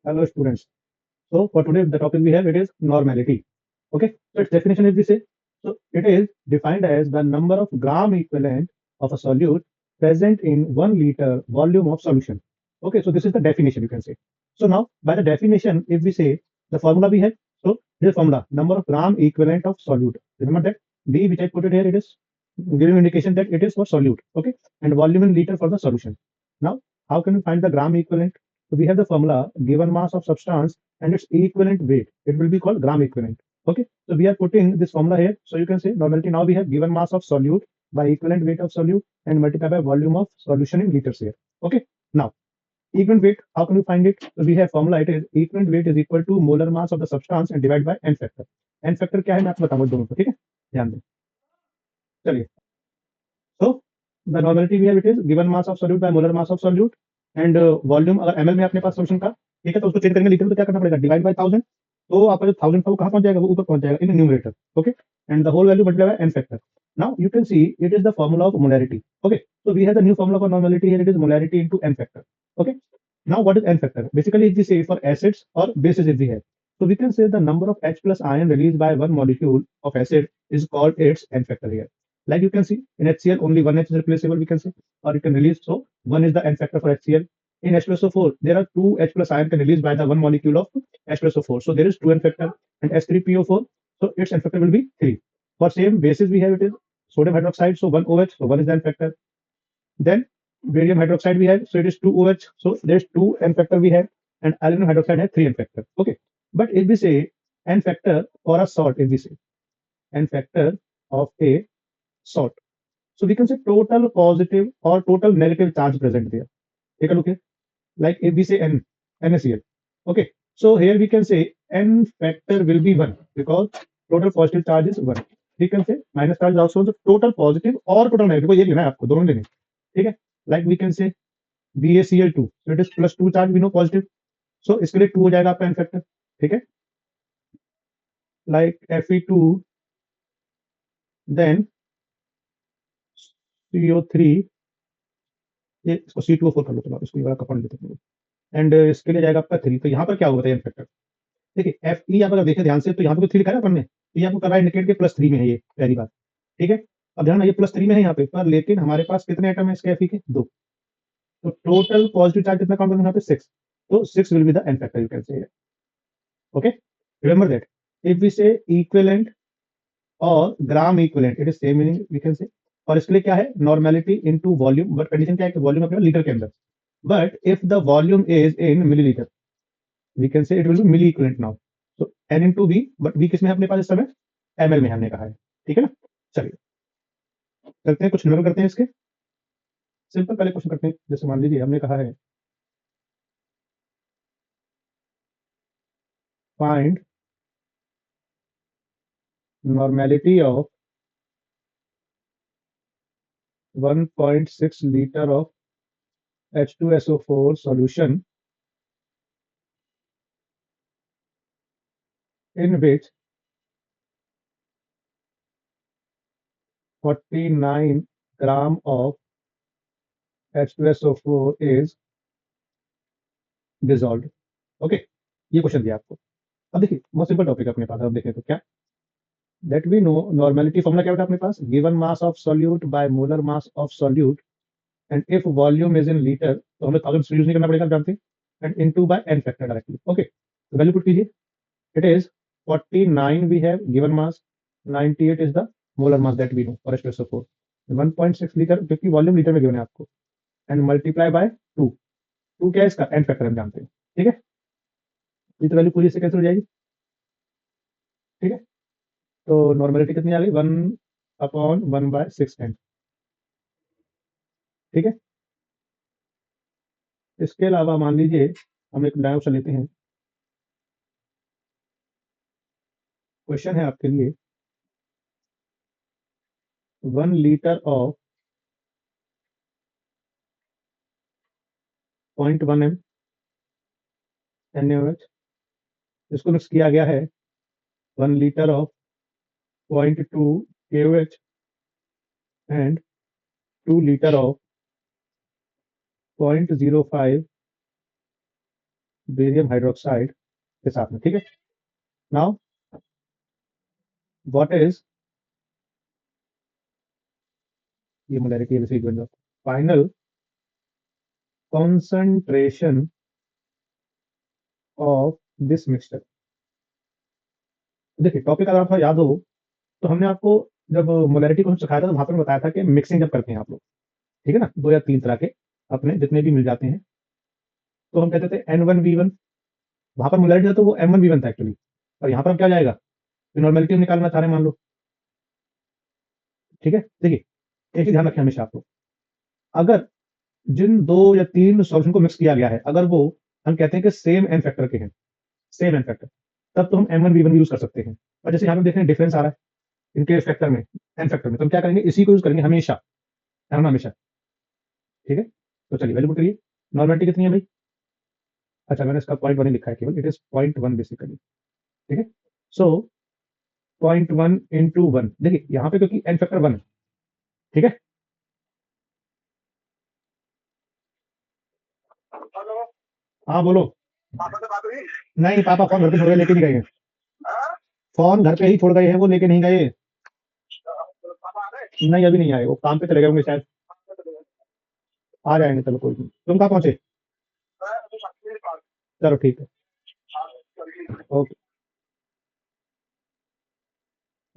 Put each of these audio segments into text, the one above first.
Hello students. So for today the topic we have it is normality. Okay. So its definition is we say so it is defined as the number of gram equivalent of a solute present in 1 liter volume of solution. Okay. So this is the definition you can say. So now by the definition if we say the formula we have so this formula number of gram equivalent of solute. Remember that B which I put it here it is giving indication that it is for solute. Okay. And volume in liter for the solution. Now how can we find the gram equivalent? So we have the formula given mass of substance and its equivalent weight. It will be called gram equivalent. Okay. So we are putting this formula here. So you can say normality now we have given mass of solute by equivalent weight of solute and multiply by volume of solution in liters here. Okay. Now equivalent weight, how can we find it? So we have formula it is equivalent weight is equal to molar mass of the substance and divide by n factor. n factor क्या है मैं आपको बताऊंगा दोनों को ठीक है ध्यान दें चलिए So the normality we have it is given mass of solute by molar mass of solute and volume अगर ml में अपने पास सॉल्यूशन का ठीक है तो उसको चेंज करेंगे लीटर में तो क्या करना पड़ेगा डिवाइड बाय 1000 तो आपका जो 1000 था वो कहाँ पहुंच जाएगा वो ऊपर पहुंच जाएगा in numerator okay and the whole value multiply by n factor now you can see it is the formula of molarity okay so we have the new formula for normality here it is molarity into n factor okay now what is n factor basically if we say for acids or bases if we have so we can say the number of H plus ion released by one molecule of acid is called its n factor here like you can see in HCl, only one H is replaceable, we can say, or you can release. So one is the N factor for HCl. In H2SO4, there are two H plus ion can release by the one molecule of H2SO4. So there is two N factor and H3PO4. So its N factor will be 3. For same basis, we have it is sodium hydroxide. So one OH, so one is the N factor. Then barium hydroxide we have, so it is two OH. So there's two N factor we have, and aluminum hydroxide has three N factor. Okay. But if we say N factor for a salt, if we say N factor of a salt. So we can say total positive or total negative charge present there. Take a look here. Like if we say N, NaCl. Okay. So here we can say N factor will be 1 because total positive charge is 1. We can say minus charge is also the total positive or total negative. को ये लेना है आपको दोनों लेने ठीक है like we can say BaCl2 so it is plus 2 charge we know positive so इसके लिए 2 हो जाएगा आपका N factor ठीक है like Fe2 then CO3 ये इसको C2O4 कर लो चलो इसको ये वाला कंपाउंड लेते हैं एंड इसके लिए जाएगा आपका 3 तो यहाँ पर क्या होगा एन फैक्टर देखिए एफ ई आप अगर देखें ध्यान से तो यहाँ पे 3 लिखा है ना अपन ने तो ये आपको कर रहा है इंडिकेट के +3 में है ये पहली बात ठीक है अब ध्यान ये +3 में है यहाँ पे पर लेकिन हमारे पास कितने एटम है इसके एफ ई के 2 तो टोटल पॉजिटिव चार्ज कितना काउंट करेंगे यहाँ पे 6 तो 6 will be the N factor you can say okay remember that if we say equivalent और gram equivalent it is same meaning we can say और इसके लिए क्या है normality into volume but condition क्या है कि वॉल्यूम अपने लीटर के अंदर but if the volume is in millilitre we can say it will be milli equivalent now so n into v but v किसमें है अपने पास इस समय ml में हमने कहा है ठीक है ना चलिए करते हैं कुछ नंबर करते हैं इसके सिंपल पहले क्वेश्चन करते हैं जैसे मान लीजिए हमने कहा है find normality of 1.6 liter of H2SO4 solution in which 49 gram of H2SO4 is dissolved okay ये क्वेश्चन दिया आपको अब देखिए बहुत सिंपल टॉपिक है अपने पास अब देखें तो क्या that we know normality formula क्या होता है अपने पास given mass of solute by molar mass of solute and if volume is in liter तो हमें 1000 यूज नहीं करना पड़ेगा आप जानते हैं and into by n factor directly okay तो वैल्यू पुट कीजिए it is 49 we have given mass 98 is the molar mass that we know for H2SO4 1.6 litre क्योंकि वॉल्यूम लीटर में गिवन है आपको एंड मल्टीप्लाई बाय 2 2 क्या है इसका n factor हम जानते हैं ठीक है ये तो वैल्यू पूरी से कैंसिल हो जाएगी ठीक है तो नॉर्मलिटी कितनी आ गई 1/1/6n ठीक है इसके अलावा मान लीजिए हम एक नया ऑप्शन लेते हैं क्वेश्चन है आपके लिए 1 liter ऑफ 0.1 m NaOH इसको मिक्स किया गया है 1 liter of 0.2 KOH and 2 liter of 0.05 barium hydroxide के साथ में, ठीक है। नाउ व्हाट इज ये मोलैरिटी है, final concentration of this mixture. देखिए टॉपिक अगर आपको याद हो तो हमने आपको जब मोलैरिटी को हम सिखाया था तो वहां पर बताया था कि मिक्सिंग जब करते हैं आप लोग, ठीक है ना, 2 या 3 तरह के अपने जितने भी मिल जाते हैं, तो हम कहते थे N1V1, वहां पर मोलैरिटी था तो वो M1V1 था एक्चुअली। और यहाँ पर हम क्या जाएगा, नॉर्मेलिटी हम निकालना चाह रहे हैं मान लो, ठीक है। देखिए एक ही ध्यान रखें हमेशा आपको, अगर जिन 2 या 3 सॉल्यूशन को मिक्स किया गया है, अगर वो हम कहते हैं कि सेम एन फैक्टर के हैं, सेम एन फैक्टर, तब तो हम M1V1 यूज कर सकते हैं। और जैसे यहाँ पे देख रहे हैं डिफरेंस आ रहा है इनके फैक्टर में, एन फैक्टर में, तो हम क्या करेंगे, इसी को यूज करेंगे हमेशा, है ना, हमेशा, ठीक है। तो चलिए वैल्यू पुट करिए, नॉर्मेलिटी कितनी है भाई, अच्छा मैंने इसका पॉइंट वन ही लिखा है केवल, इट इज पॉइंट 1 बेसिकली, ठीक है। सो पॉइंट 1 into 1, देखिए यहाँ पे क्योंकि एन फैक्टर 1 है, ठीक है। हाँ बोलो। पापा से बात हुई? नहीं पापा फोन घर पे छोड़ गए, लेके नहीं गए हैं। फोन घर पे ही छोड़ गए हैं, वो लेके नहीं गए। नहीं अभी नहीं आए, वो काम पे चले गए होंगे शायद, आ जाएंगे, चलो कोई नहीं। तुम कहाँ पहुंचे? चलो ठीक है, ओके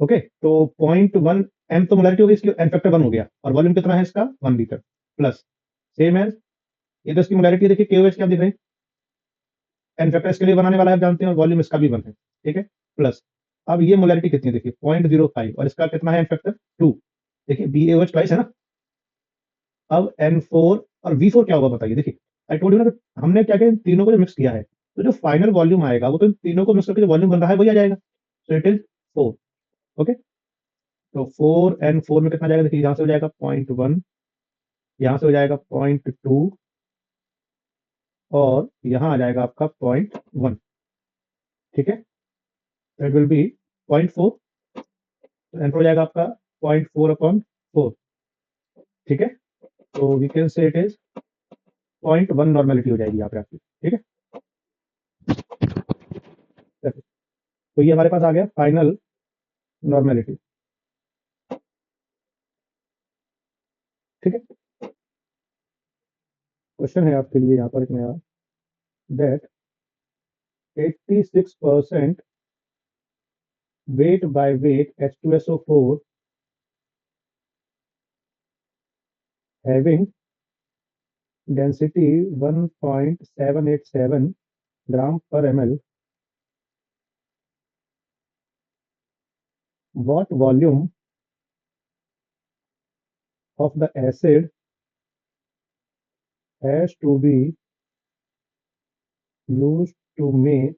ओके। तो पॉइंट 1 एम तो मोलैरिटी हो गई इसकी, एन फैक्टर 1 हो गया, और वॉल्यूम कितना है इसका, 1 लीटर, प्लस सेम एज ये तो इसकी मोलैरिटी देखिए KOH क्या दिख रही है, एन फैक्टर इसके लिए बनाने वाला है आप जानते हैं, और वॉल्यूम इसका भी 1 है, ठीक है, प्लस अब ये मोलैरिटी कितनी है देखिए 0.05, और इसका कितना है एन फैक्टर 2, देखिए BaOH ट्वाइस है ना। अब N4 और V4 क्या होगा बताइए, देखिए आई टोल्ड यू ना कि हमने क्या किया, इन तीनों को जो मिक्स किया है, तो जो फाइनल वॉल्यूम आएगा वो तो इन तीनों को मिक्स करके जो वॉल्यूम बन रहा है वही आ जाएगा, तो इट इज 4, ओके। तो 4 N4 में कितना जाएगा, देखिए यहाँ से हो जाएगा पॉइंट 1, यहाँ से हो जाएगा पॉइंट 2, और यहाँ आ जाएगा आपका पॉइंट 1, ठीक है। It will be point 4, N4 हो जाएगा आपका पॉइंट 4/4, ठीक है। तो we can say it is point 1 normality हो जाएगी यहाँ पे आपकी, ठीक है। तो ये हमारे पास आ गया फाइनल नॉर्मेलिटी, ठीक है। क्वेश्चन है आपके लिए यहाँ पर एक नया, that 86% weight by weight H2SO4 having density 1.787 gram per ml, what volume of the acid has to be used to make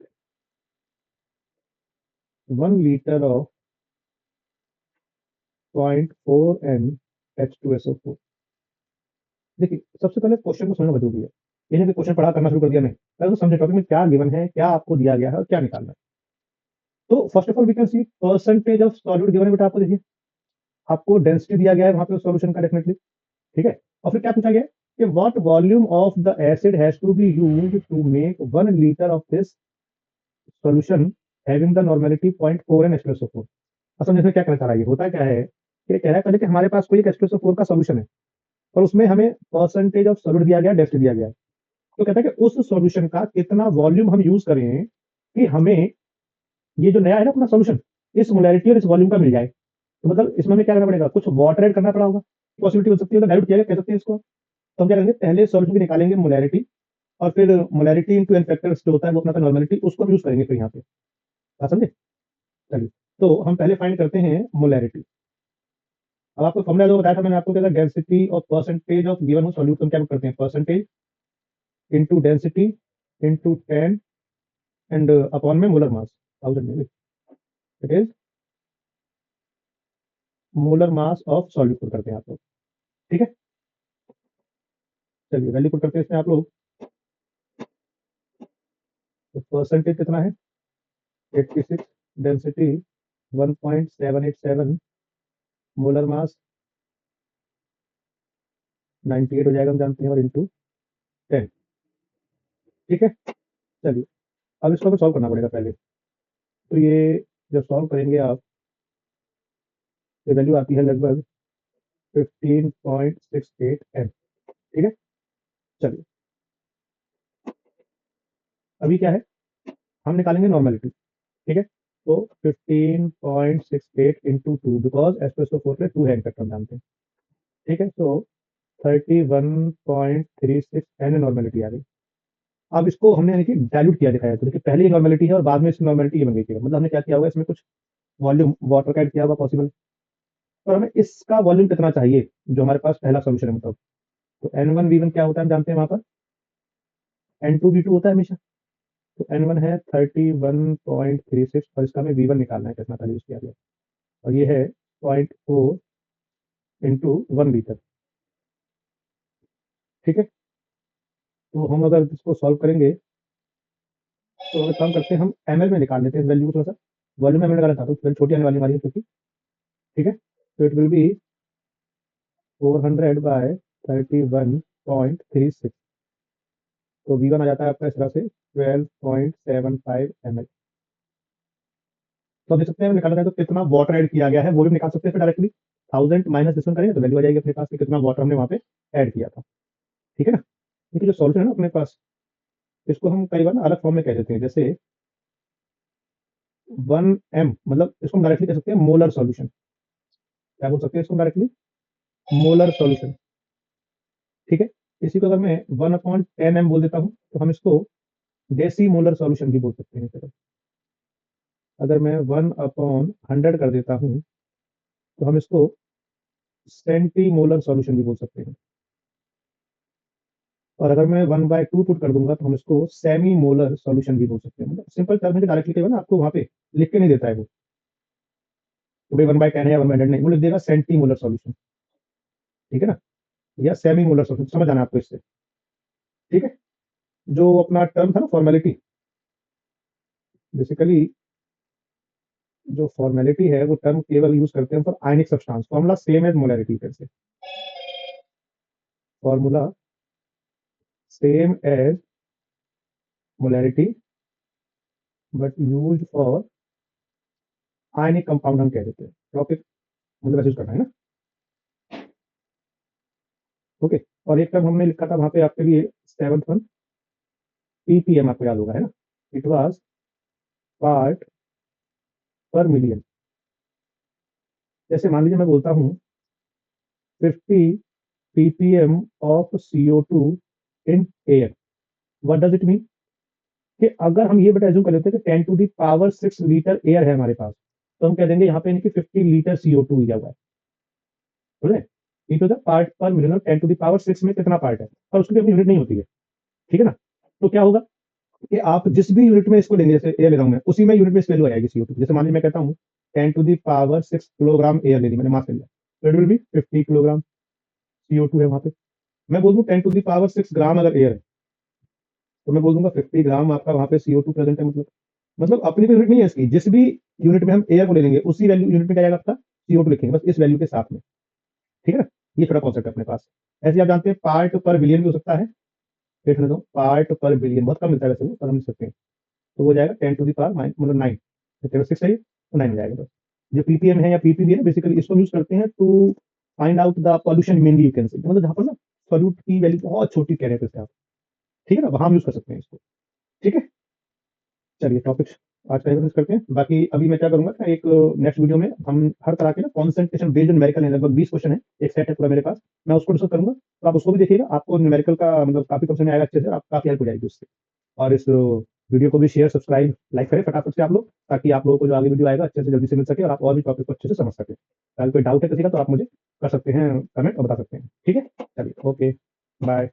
1 liter of 0.4 N H2SO4। देखिए सबसे पहले क्वेश्चन को समझना जरूरी है, ये नहीं कि क्वेश्चन पढ़ा करना शुरू कर दिया, नहीं पहले तो समझे टॉपिक में क्या गिवन है, क्या आपको दिया गया है और क्या निकालना है। तो first of all we can see percentage of solute given है बेटा, आपको देखिए आपको डेंसिटी दिया गया है वहां पे सॉल्यूशन का डेफिनेटली, ठीक है। और फिर क्या पूछा गया है कि what volume of the acid has to be used to make 1 litre of this solution having the normality 0.4 N H2SO4। असल में इसमें क्या कहना चाह रहा है, ये होता क्या है कि कह रहा है पहले कि हमारे पास कोई एक H2SO4 का सॉल्यूशन है, और उसमें हमें परसेंटेज ऑफ सॉल्यूट दिया गया, डेंसिटी दिया गया है। तो कहता है कि उस सॉल्यूशन का कितना वॉल्यूम हम यूज करें कि हमें ये जो नया है ना अपना सॉल्यूशन, इस मोलैरिटी और इस वॉल्यूम का मिल जाए। तो मतलब इसमें हमें क्या करना पड़ेगा, कुछ वाटर ऐड करना पड़ा होगा, पॉसिबिलिटी हो सकती है, डाइल्यूट किया जा कह सकते हैं इसको। तो हम क्या करेंगे, पहले सॉल्यूशन की निकालेंगे मोलैरिटी, और फिर मोलैरिटी इनटू एन फैक्टर्स जो होता है वो अपना नॉर्मेलिटी, उसको यूज करेंगे फिर यहाँ पे, बात समझे। चलिए तो हम पहले फाइंड करते हैं मोलैरिटी। अब आपको फॉर्मूला जो बताया था मैंने आपको, क्या डेंसिटी और परसेंटेज ऑफ गिवन हो सॉल्यूट, हम क्या करते हैं, percentage into density into 10 and upon में मोलर मास, 1000 में it is molar mass of solute put करते हैं आप लोग, ठीक है। चलिए वैल्यू पुट करते हैं इसमें आप लोग, तो परसेंटेज कितना है 86, डेंसिटी 1.787, मोलर मास 98 हो जाएगा हम जानते हैं, और इंटू 10, ठीक है। चलिए, अब इसको हमें सॉल्व करना पड़ेगा पहले। तो ये जब सॉल्व करेंगे आप, ये वैल्यू आती है लगभग 15.68 एम। ठीक है, चलिए अभी क्या है, हम निकालेंगे नॉर्मेलिटी। ठीक है, तो 15.68 into two, because espresso four पे टू है इनफैक्ट हम जानते हैं। ठीक है, तो 31.36 एन नॉर्मेलिटी आ गई। अब इसको हमने यानी कि डाइल्यूट किया दिखाया, तो देखिए पहले ये नॉर्मेलिटी है और बाद में इसकी नॉर्मेलिटी ये बन गई थी, मतलब हमने क्या किया होगा, इसमें कुछ वॉल्यूम वाटर का ऐड किया होगा पॉसिबल। और हमें इसका वॉल्यूम कितना चाहिए, जो हमारे पास पहला सोल्यूशन है, मतलब तो एन वन वी वन क्या होता है हम जानते हैं, वहां पर एन टू वी टू होता है हमेशा। तो एन वन है 31.36 और इसका हमें वी वन निकालना है, कितना था यूज किया गया, और ये है 0.4 इंटू 1 लीटर। ठीक है, तो हम अगर इसको सॉल्व करेंगे तो एक काम करते हैं, हम एमएल में निकाल लेते हैं इस वैल्यू को, थोड़ा सा वॉल्यूम में निकाला था तो वैल्यू छोटी आने वाली हमारी है क्योंकि। ठीक है, तो इट विल बी 400 बाय 31.36, तो वी वन आ जाता है आपका इस तरह से 12.75 ml। तो अब देख सकते हैं निकालना है तो कितना वाटर ऐड किया गया है वो भी निकाल सकते हैं डायरेक्टली। 1000 माइनस डिस्टेंस करेंगे तो वैल्यू आ जाएगी अपने पास कि कितना वाटर हमने वहाँ पे ऐड किया था। ठीक है ना, क्योंकि जो सॉल्यूशन है ना अपने पास, इसको हम कई बार ना अलग फॉर्म में कह देते हैं, जैसे 1 m, मतलब इसको हम डायरेक्टली कह सकते हैं मोलर सॉल्यूशन। क्या बोल सकते हैं इसको डायरेक्टली, मोलर सॉल्यूशन। ठीक है, इसी को अगर मैं 1/10 m बोल देता हूँ तो हम इसको डेसी मोलर सॉल्यूशन भी बोल सकते हैं। चलो अगर मैं 1/100 कर देता हूँ तो हम इसको सेंटी मोलर सॉल्यूशन भी बोल सकते हैं। और अगर मैं 1/2 पुट कर दूंगा तो हम इसको सेमी मोलर सॉल्यूशन भी बोल सकते हैं। मतलब सिंपल टर्म है, डायरेक्टली कहेगा ना आपको वहां पे लिख के नहीं देता है वो, तो भाई 1/10 है या 1/100 नहीं, वो लिख देगा सेंटी मोलर सॉल्यूशन। ठीक है ना, या सेमी मोलर सॉल्यूशन, समझ आना आपको इससे। ठीक है, जो अपना टर्म था ना फॉर्मेलिटी, बेसिकली जो फॉर्मेलिटी है वो टर्म केवल यूज करते हैं for ionic substance. Formula same as molarity, फिर से formula same as molarity but used for ionic compound हम कह देते हैं। टॉपिक मतलब यूज करना है ना। ओके, और एक टर्म हमने लिखा था वहां पे आपके लिए 7th वन, पीपीएम, आपको याद होगा है ना, इट वाज पार्ट पर मिलियन। जैसे मान लीजिए मैं बोलता हूँ 50 ppm of CO2 in air, what does it mean, कि अगर हम ये बेटा एज्यूम कर लेते हैं कि 10⁶ लीटर एयर है हमारे पास, तो हम कह देंगे यहाँ पे 50 लीटर CO2 दिया हुआ है। समझे, ये तो पार्ट पर मिलियन, 10⁶ में कितना पार्ट है, और उसकी भी अपनी यूनिट नहीं होती है। ठीक है ना, तो क्या होगा कि आप जिस भी यूनिट में इसको लेंगे, जैसे एयर ले रहा हूं मैं, उसी में यूनिट में इस वैल्यू आएगी CO2। जैसे मान लीजिए मैं कहता हूँ 10⁶ किलोग्राम एयर ले ली मैंने, मास ले लिया, तो it will be 50 kilogram CO2 है वहां पे। मैं बोल दूं 10⁶ ग्राम अगर एयर है, तो मैं बोल दूंगा 50 ग्राम आपका वहां पे CO2 प्रेजेंट है। मतलब अपनी कोई यूनिट नहीं है इसकी, जिस भी यूनिट में हम एयर को ले लेंगे उसी वैल्यू यूनिट में क्या आएगा आपका CO2 लिखेंगे, बस इस वैल्यू के साथ में। ठीक है ना, ये थोड़ा कॉन्सेप्ट है अपने पास। ऐसे आप जानते हैं पार्ट पर बिलियन भी हो सकता है, देख लेता हूँ, पार्ट पर बिलियन बहुत कम मिलता है वैसे वो, पर हम लिख सकते हैं। तो वो जाएगा 10⁻⁹ मतलब 9, तो 6 है तो 9 हो जाएगा बस। जो पीपीएम है या पीपीबी है, बेसिकली इसको यूज करते हैं to find out the pollution mainly, you can say, मतलब जहाँ पर ना सॉल्यूट की वैल्यू बहुत छोटी कह रहे हैं तो आप, ठीक है ना, वहां हम यूज कर सकते हैं इसको। ठीक है, चलिए टॉपिक आज का डिस्कस करते हैं। बाकी अभी मैं क्या करूंगा ना, एक नेक्स्ट वीडियो में हम हर तरह के ना कॉन्सेंट्रेशन बेस्ड न्यूमेरिकल है, लगभग 20 क्वेश्चन है, एक सेट है पूरा मेरे पास, मैं उसको डिस्कस करूंगा, तो आप उसको भी देखिएगा, आपको न्यूमेरिकल का मतलब काफी क्वेश्चन आएगा अच्छे से, आप काफी हेल्प हो जाएगी उससे। और इस वीडियो को भी शेयर सब्सक्राइब लाइक करें फटाफट से आप लोग, ताकि आप लोगों को जो आगे वीडियो आएगा अच्छे से जल्दी से मिल सके और आप और भी टॉपिक को अच्छे से समझ सके। अगर कोई डाउट है किसी का तो आप मुझे कर सकते हैं कमेंट और बता सकते हैं। ठीक है, चलिए ओके, बाय।